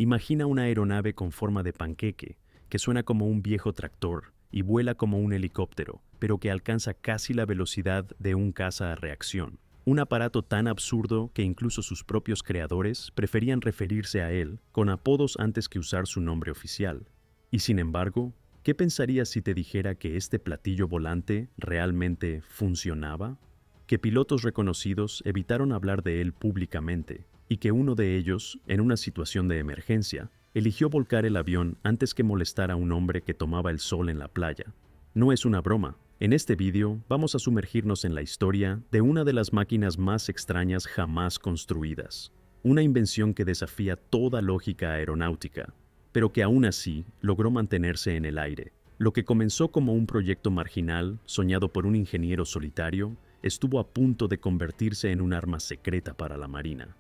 Imagina una aeronave con forma de panqueque, que suena como un viejo tractor y vuela como un helicóptero, pero que alcanza casi la velocidad de un caza a reacción. Un aparato tan absurdo que incluso sus propios creadores preferían referirse a él con apodos antes que usar su nombre oficial. Y sin embargo, ¿qué pensarías si te dijera que este platillo volante realmente funcionaba? Que pilotos reconocidos evitaron hablar de él públicamente, y que uno de ellos, en una situación de emergencia, eligió volcar el avión antes que molestar a un hombre que tomaba el sol en la playa. No es una broma. En este vídeo vamos a sumergirnos en la historia de una de las máquinas más extrañas jamás construidas. Una invención que desafía toda lógica aeronáutica, pero que aún así logró mantenerse en el aire. Lo que comenzó como un proyecto marginal, soñado por un ingeniero solitario, estuvo a punto de convertirse en un arma secreta para la Marina.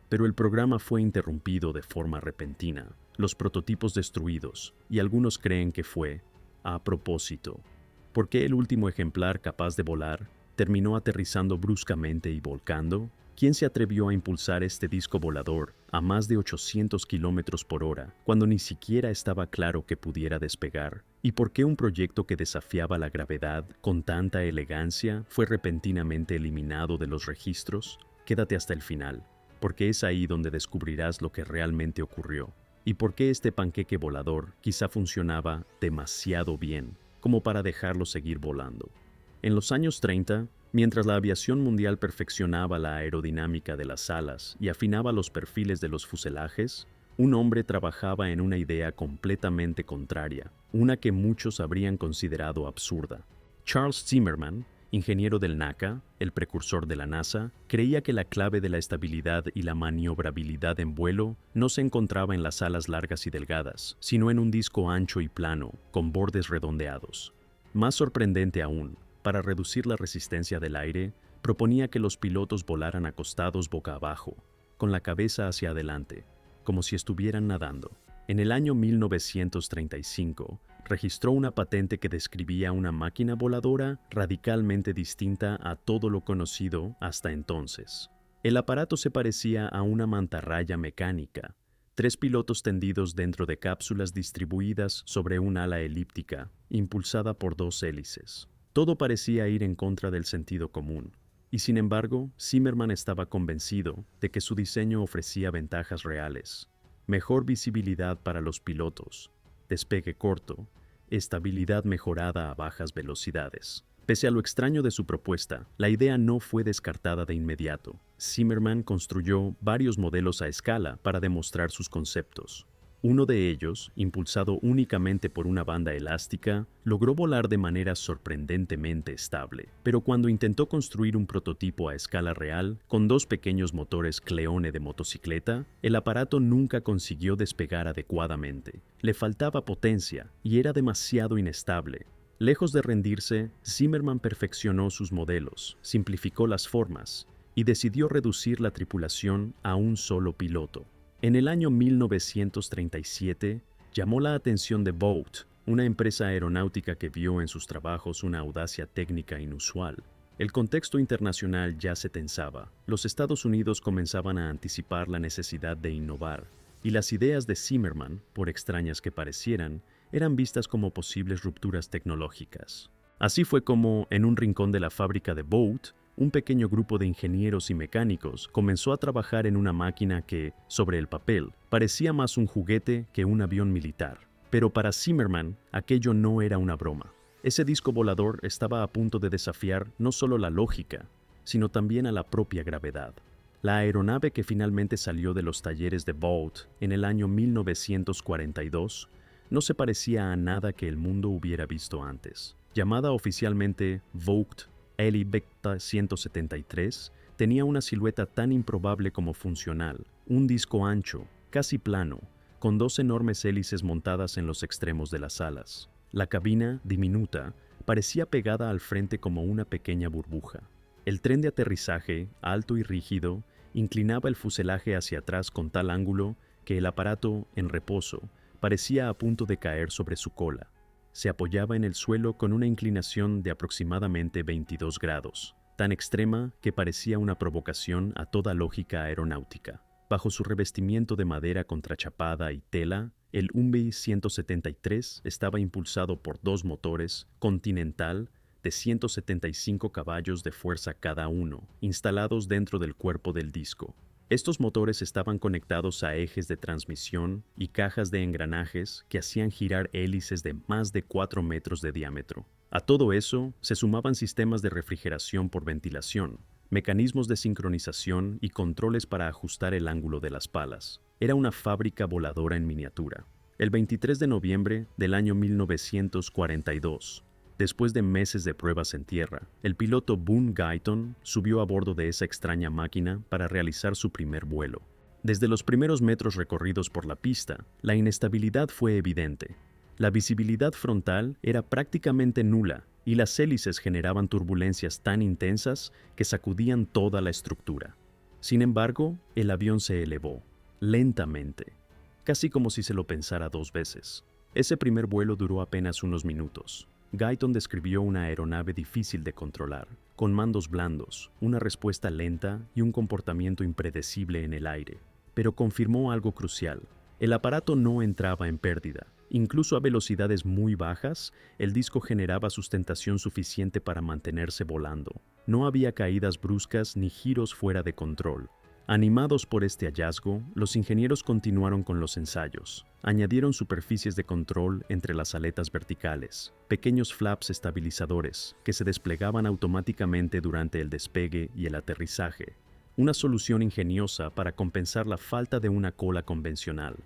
Pero el programa fue interrumpido de forma repentina, los prototipos destruidos, y algunos creen que fue a propósito. ¿Por qué el último ejemplar capaz de volar terminó aterrizando bruscamente y volcando? ¿Quién se atrevió a impulsar este disco volador a más de 800 kilómetros por hora cuando ni siquiera estaba claro que pudiera despegar? ¿Y por qué un proyecto que desafiaba la gravedad con tanta elegancia fue repentinamente eliminado de los registros? Quédate hasta el final, porque es ahí donde descubrirás lo que realmente ocurrió y por qué este panqueque volador quizá funcionaba demasiado bien como para dejarlo seguir volando. En los años 30, mientras la aviación mundial perfeccionaba la aerodinámica de las alas y afinaba los perfiles de los fuselajes, un hombre trabajaba en una idea completamente contraria, una que muchos habrían considerado absurda. Charles Zimmermann, ingeniero del NACA, el precursor de la NASA, creía que la clave de la estabilidad y la maniobrabilidad en vuelo no se encontraba en las alas largas y delgadas, sino en un disco ancho y plano, con bordes redondeados. Más sorprendente aún, para reducir la resistencia del aire, proponía que los pilotos volaran acostados boca abajo, con la cabeza hacia adelante, como si estuvieran nadando. En el año 1935, registró una patente que describía una máquina voladora radicalmente distinta a todo lo conocido hasta entonces. El aparato se parecía a una mantarraya mecánica, 3 pilotos tendidos dentro de cápsulas distribuidas sobre un ala elíptica, impulsada por 2 hélices. Todo parecía ir en contra del sentido común, y sin embargo, Zimmermann estaba convencido de que su diseño ofrecía ventajas reales. Mejor visibilidad para los pilotos, despegue corto, estabilidad mejorada a bajas velocidades. Pese a lo extraño de su propuesta, la idea no fue descartada de inmediato. Zimmermann construyó varios modelos a escala para demostrar sus conceptos. Uno de ellos, impulsado únicamente por una banda elástica, logró volar de manera sorprendentemente estable. Pero cuando intentó construir un prototipo a escala real, con 2 pequeños motores Cleone de motocicleta, el aparato nunca consiguió despegar adecuadamente. Le faltaba potencia y era demasiado inestable. Lejos de rendirse, Zimmermann perfeccionó sus modelos, simplificó las formas y decidió reducir la tripulación a un solo piloto. En el año 1937, llamó la atención de Vought, una empresa aeronáutica que vio en sus trabajos una audacia técnica inusual. El contexto internacional ya se tensaba. Los Estados Unidos comenzaban a anticipar la necesidad de innovar, y las ideas de Zimmermann, por extrañas que parecieran, eran vistas como posibles rupturas tecnológicas. Así fue como, en un rincón de la fábrica de Vought, un pequeño grupo de ingenieros y mecánicos comenzó a trabajar en una máquina que, sobre el papel, parecía más un juguete que un avión militar. Pero para Zimmermann, aquello no era una broma. Ese disco volador estaba a punto de desafiar no solo la lógica, sino también a la propia gravedad. La aeronave que finalmente salió de los talleres de Vought en el año 1942 no se parecía a nada que el mundo hubiera visto antes. Llamada oficialmente Vought Heli-Beta 173, tenía una silueta tan improbable como funcional, un disco ancho, casi plano, con 2 enormes hélices montadas en los extremos de las alas. La cabina, diminuta, parecía pegada al frente como una pequeña burbuja. El tren de aterrizaje, alto y rígido, inclinaba el fuselaje hacia atrás con tal ángulo que el aparato, en reposo, parecía a punto de caer sobre su cola. Se apoyaba en el suelo con una inclinación de aproximadamente 22 grados, tan extrema que parecía una provocación a toda lógica aeronáutica. Bajo su revestimiento de madera contrachapada y tela, el Humvee 173 estaba impulsado por dos motores Continental de 175 caballos de fuerza cada uno, instalados dentro del cuerpo del disco. Estos motores estaban conectados a ejes de transmisión y cajas de engranajes que hacían girar hélices de más de 4 metros de diámetro. A todo eso se sumaban sistemas de refrigeración por ventilación, mecanismos de sincronización y controles para ajustar el ángulo de las palas. Era una fábrica voladora en miniatura. El 23 de noviembre del año 1942, después de meses de pruebas en tierra, el piloto Boone Guyton subió a bordo de esa extraña máquina para realizar su primer vuelo. Desde los primeros metros recorridos por la pista, la inestabilidad fue evidente. La visibilidad frontal era prácticamente nula y las hélices generaban turbulencias tan intensas que sacudían toda la estructura. Sin embargo, el avión se elevó, lentamente, casi como si se lo pensara dos veces. Ese primer vuelo duró apenas unos minutos. Guyton describió una aeronave difícil de controlar, con mandos blandos, una respuesta lenta y un comportamiento impredecible en el aire. Pero confirmó algo crucial: el aparato no entraba en pérdida. Incluso a velocidades muy bajas, el disco generaba sustentación suficiente para mantenerse volando. No había caídas bruscas ni giros fuera de control. Animados por este hallazgo, los ingenieros continuaron con los ensayos. Añadieron superficies de control entre las aletas verticales, pequeños flaps estabilizadores que se desplegaban automáticamente durante el despegue y el aterrizaje. Una solución ingeniosa para compensar la falta de una cola convencional.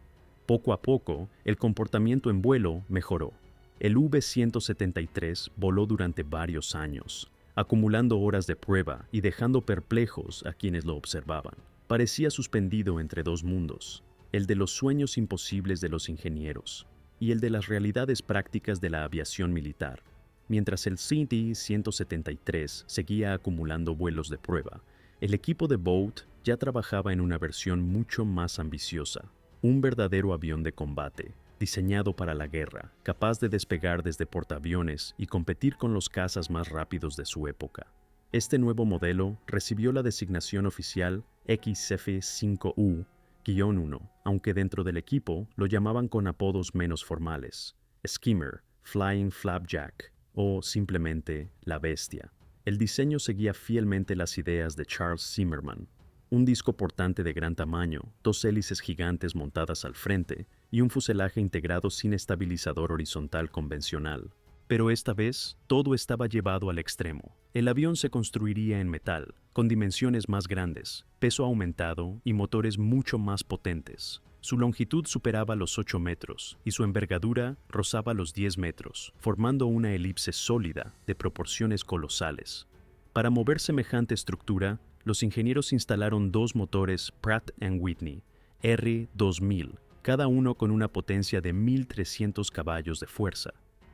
Poco a poco, el comportamiento en vuelo mejoró. El V-173 voló durante varios años, acumulando horas de prueba y dejando perplejos a quienes lo observaban. Parecía suspendido entre dos mundos, el de los sueños imposibles de los ingenieros y el de las realidades prácticas de la aviación militar. Mientras el CD-173 seguía acumulando vuelos de prueba, el equipo de Vought ya trabajaba en una versión mucho más ambiciosa. Un verdadero avión de combate, diseñado para la guerra, capaz de despegar desde portaaviones y competir con los cazas más rápidos de su época. Este nuevo modelo recibió la designación oficial XF-5U-1, aunque dentro del equipo lo llamaban con apodos menos formales: Skimmer, Flying Flapjack o simplemente La Bestia. El diseño seguía fielmente las ideas de Charles Zimmerman. Un disco portante de gran tamaño, dos hélices gigantes montadas al frente y un fuselaje integrado sin estabilizador horizontal convencional. Pero esta vez, todo estaba llevado al extremo. El avión se construiría en metal, con dimensiones más grandes, peso aumentado y motores mucho más potentes. Su longitud superaba los 8 metros y su envergadura rozaba los 10 metros, formando una elipse sólida de proporciones colosales. Para mover semejante estructura, los ingenieros instalaron dos motores Pratt & Whitney R2000, cada uno con una potencia de 1.300 caballos de fuerza.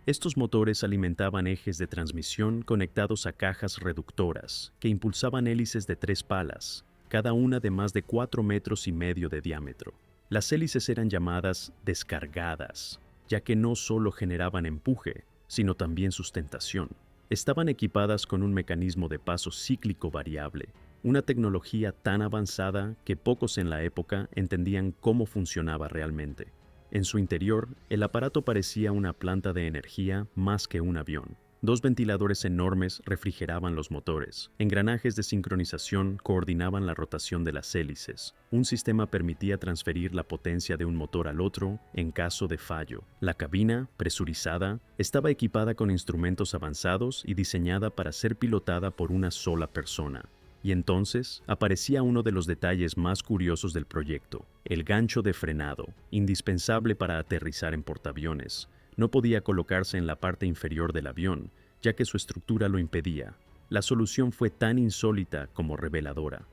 Estos motores alimentaban ejes de transmisión conectados a cajas reductoras, que impulsaban hélices de 3 palas, cada una de más de 4,5 metros de diámetro. Las hélices eran llamadas descargadas, ya que no solo generaban empuje, sino también sustentación. Estaban equipadas con un mecanismo de paso cíclico variable, una tecnología tan avanzada que pocos en la época entendían cómo funcionaba realmente. En su interior, el aparato parecía una planta de energía más que un avión. Dos ventiladores enormes refrigeraban los motores. Engranajes de sincronización coordinaban la rotación de las hélices. Un sistema permitía transferir la potencia de un motor al otro en caso de fallo. La cabina, presurizada, estaba equipada con instrumentos avanzados y diseñada para ser pilotada por una sola persona. Y entonces aparecía uno de los detalles más curiosos del proyecto: el gancho de frenado, indispensable para aterrizar en portaaviones. No podía colocarse en la parte inferior del avión, ya que su estructura lo impedía. La solución fue tan insólita como reveladora.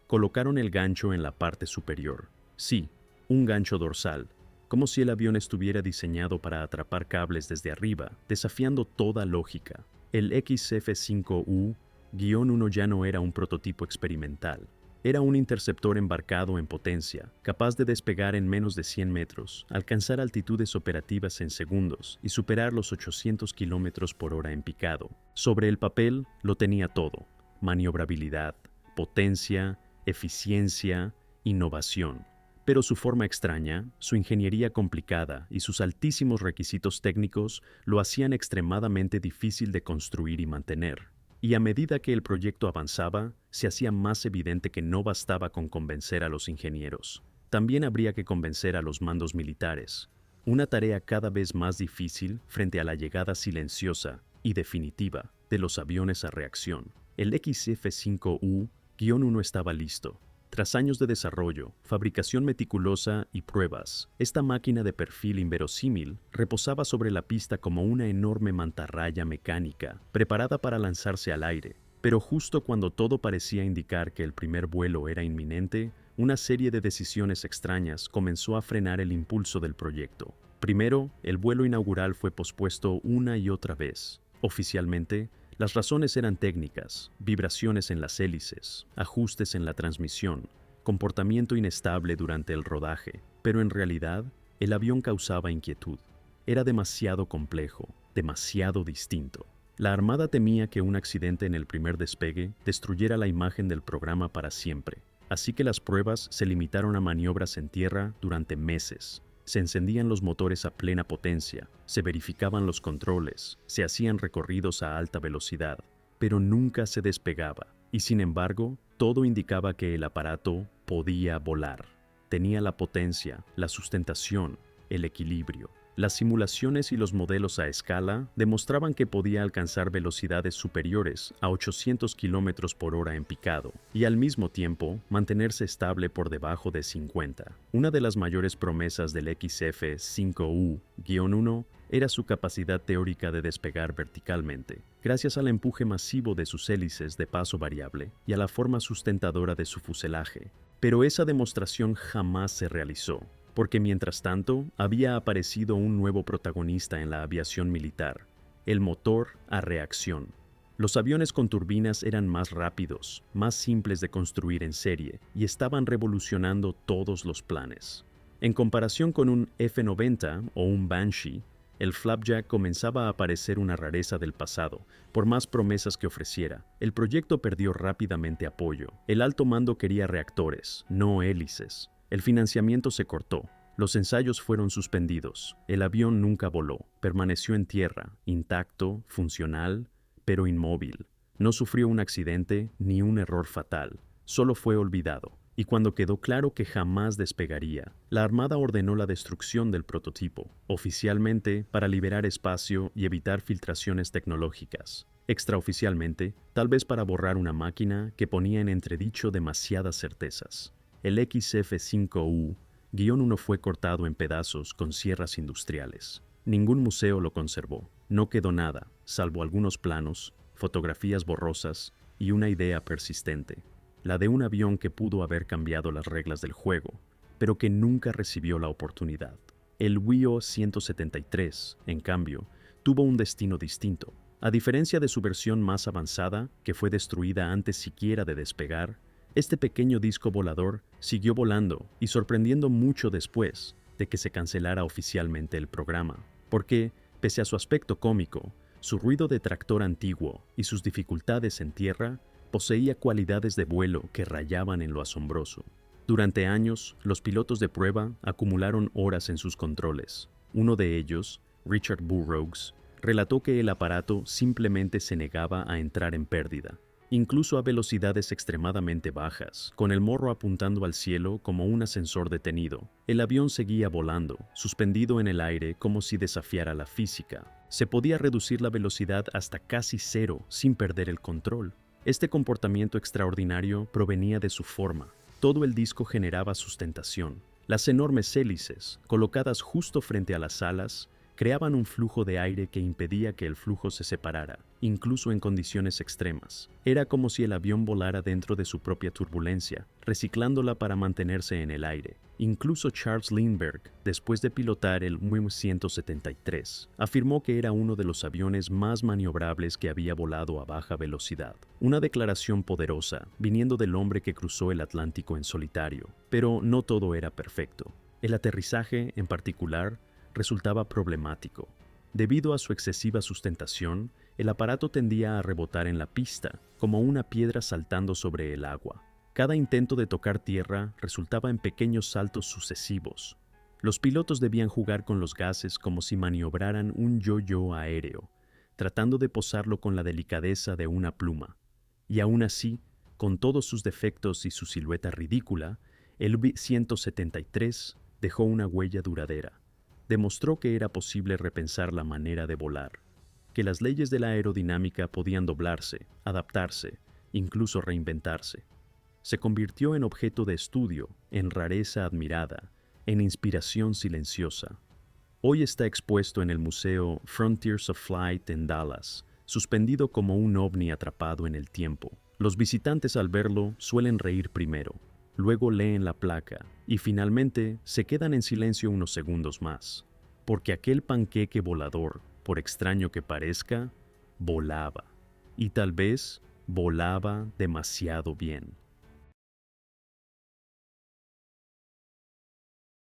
Colocaron el gancho en la parte superior. Sí, un gancho dorsal, como si el avión estuviera diseñado para atrapar cables desde arriba, desafiando toda lógica. El XF-5U-1 ya no era un prototipo experimental. Era un interceptor embarcado en potencia, capaz de despegar en menos de 100 metros, alcanzar altitudes operativas en segundos y superar los 800 km/h en picado. Sobre el papel lo tenía todo: maniobrabilidad, potencia, eficiencia innovación. Pero su forma extraña, su ingeniería complicada y sus altísimos requisitos técnicos lo hacían extremadamente difícil de construir y mantener. Y a medida que el proyecto avanzaba, se hacía más evidente que no bastaba con convencer a los ingenieros. También habría que convencer a los mandos militares. Una tarea cada vez más difícil frente a la llegada silenciosa y definitiva de los aviones a reacción. El XF-5U-1 estaba listo. Tras años de desarrollo, fabricación meticulosa y pruebas, esta máquina de perfil inverosímil reposaba sobre la pista como una enorme mantarraya mecánica, preparada para lanzarse al aire. Pero justo cuando todo parecía indicar que el primer vuelo era inminente, una serie de decisiones extrañas comenzó a frenar el impulso del proyecto. Primero, el vuelo inaugural fue pospuesto una y otra vez. Oficialmente, las razones eran técnicas: vibraciones en las hélices, ajustes en la transmisión, comportamiento inestable durante el rodaje. Pero en realidad, el avión causaba inquietud. Era demasiado complejo, demasiado distinto. La Armada temía que un accidente en el primer despegue destruyera la imagen del programa para siempre. Así que las pruebas se limitaron a maniobras en tierra durante meses. Se encendían los motores a plena potencia, se verificaban los controles, se hacían recorridos a alta velocidad, pero nunca se despegaba. Y sin embargo, todo indicaba que el aparato podía volar. Tenía la potencia, la sustentación, el equilibrio. Las simulaciones y los modelos a escala demostraban que podía alcanzar velocidades superiores a 800 km/h en picado y al mismo tiempo mantenerse estable por debajo de 50. Una de las mayores promesas del XF-5U-1 era su capacidad teórica de despegar verticalmente, gracias al empuje masivo de sus hélices de paso variable y a la forma sustentadora de su fuselaje. Pero esa demostración jamás se realizó, porque mientras tanto había aparecido un nuevo protagonista en la aviación militar: el motor a reacción. Los aviones con turbinas eran más rápidos, más simples de construir en serie y estaban revolucionando todos los planes. En comparación con un F-90 o un Banshee, el Flapjack comenzaba a parecer una rareza del pasado. Por más promesas que ofreciera, el proyecto perdió rápidamente apoyo. El alto mando quería reactores, no hélices. El financiamiento se cortó, los ensayos fueron suspendidos, el avión nunca voló, permaneció en tierra, intacto, funcional, pero inmóvil. No sufrió un accidente ni un error fatal, solo fue olvidado. Y cuando quedó claro que jamás despegaría, la Armada ordenó la destrucción del prototipo, oficialmente para liberar espacio y evitar filtraciones tecnológicas. Extraoficialmente, tal vez para borrar una máquina que ponía en entredicho demasiadas certezas. El XF-5U-1 fue cortado en pedazos con sierras industriales. Ningún museo lo conservó. No quedó nada, salvo algunos planos, fotografías borrosas y una idea persistente: la de un avión que pudo haber cambiado las reglas del juego, pero que nunca recibió la oportunidad. El WIO-173, en cambio, tuvo un destino distinto. A diferencia de su versión más avanzada, que fue destruida antes siquiera de despegar, este pequeño disco volador siguió volando y sorprendiendo mucho después de que se cancelara oficialmente el programa, porque, pese a su aspecto cómico, su ruido de tractor antiguo y sus dificultades en tierra, poseía cualidades de vuelo que rayaban en lo asombroso. Durante años, los pilotos de prueba acumularon horas en sus controles. Uno de ellos, Richard Burroughs, relató que el aparato simplemente se negaba a entrar en pérdida, incluso a velocidades extremadamente bajas. Con el morro apuntando al cielo como un ascensor detenido, el avión seguía volando, suspendido en el aire como si desafiara la física. Se podía reducir la velocidad hasta casi cero sin perder el control. Este comportamiento extraordinario provenía de su forma. Todo el disco generaba sustentación. Las enormes hélices, colocadas justo frente a las alas, creaban un flujo de aire que impedía que el flujo se separara, incluso en condiciones extremas. Era como si el avión volara dentro de su propia turbulencia, reciclándola para mantenerse en el aire. Incluso Charles Lindbergh, después de pilotar el WIO-173, afirmó que era uno de los aviones más maniobrables que había volado a baja velocidad. Una declaración poderosa, viniendo del hombre que cruzó el Atlántico en solitario. Pero no todo era perfecto. El aterrizaje, en particular, resultaba problemático. Debido a su excesiva sustentación, el aparato tendía a rebotar en la pista, como una piedra saltando sobre el agua. Cada intento de tocar tierra resultaba en pequeños saltos sucesivos. Los pilotos debían jugar con los gases como si maniobraran un yo-yo aéreo, tratando de posarlo con la delicadeza de una pluma. Y aún así, con todos sus defectos y su silueta ridícula, el V-173 dejó una huella duradera. Demostró que era posible repensar la manera de volar, que las leyes de la aerodinámica podían doblarse, adaptarse, incluso reinventarse. Se convirtió en objeto de estudio, en rareza admirada, en inspiración silenciosa. Hoy está expuesto en el Museo Frontiers of Flight en Dallas, suspendido como un ovni atrapado en el tiempo. Los visitantes al verlo suelen reír primero, luego leen la placa y finalmente se quedan en silencio unos segundos más, porque aquel panqueque volador, por extraño que parezca, volaba, y tal vez volaba demasiado bien.